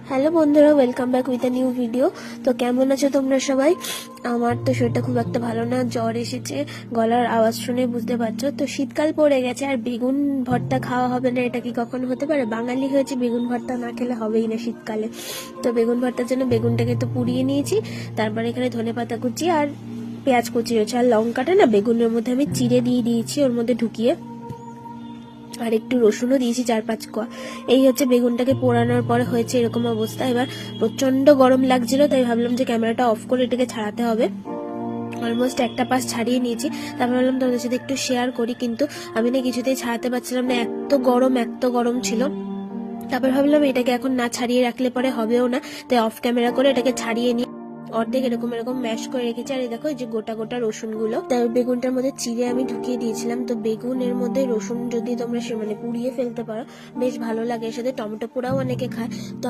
Hello বন্ধুরা, welcome back with a new video. তো কেমন আছো তোমরা সবাই? আমার তো শরীরটা খুব একটা ভালো না, জ্বর এসেছে, গলার আওয়াজ শুনে বুঝতে পারছো। তো শীতকাল পড়ে গেছে আর বেগুন ভর্তা খাওয়া হবে না, এটা কি কখনো হতে পারে? বাঙালি হয়েছে, বেগুন ভর্তা না খেলে হবেই না শীতকালে। তো বেগুন ভর্তার জন্য বেগুনটাকে তো পুড়িয়ে নিয়েছি, তারপরে এখানে ধনেপাতা কুচি আর পেঁয়াজ কুচি রয়েছে, আর লঙ্কাটা না বেগুনের মধ্যে আমি চিড়ে দিয়ে দিয়েছি ওর মধ্যে ঢুকিয়ে, আর একটু রসুনও দিয়েছি 4-5 কোয়া। এই হচ্ছে বেগুনটাকে পোড়ানোর পরে হয়েছে এরকম অবস্থা। এবার প্রচন্ড গরম লাগছিল, তাই ভাবলাম যে ক্যামেরাটা অফ করে এটাকে ছাড়াতে হবে। অলমোস্ট একটা পাশ ছাড়িয়ে নিয়েছি, তারপর ভাবলাম তোমাদের সাথে একটু শেয়ার করি, কিন্তু আমি না কিছুতেই ছাড়াতে পারছিলাম না, এত গরম ছিল। তারপর ভাবলাম এটাকে এখন না ছাড়িয়ে রাখলে পরে হবেও না, তাই অফ ক্যামেরা করে এটাকে ছাড়িয়ে নিয়ে অর্ধেক এরকম ম্যাশ করে রেখেছি। আর এই দেখো, এই যে গোটা গোটা রসুন গুলো তাই বেগুনটার মধ্যে চিড়ে আমি ঢুকিয়ে দিয়েছিলাম। তো বেগুনের মধ্যে রসুন যদি তোমরা পুড়িয়ে ফেলতে পারো বেশ ভালো লাগে, এর সাথে টমেটো পোড়াও অনেকে খায়। তো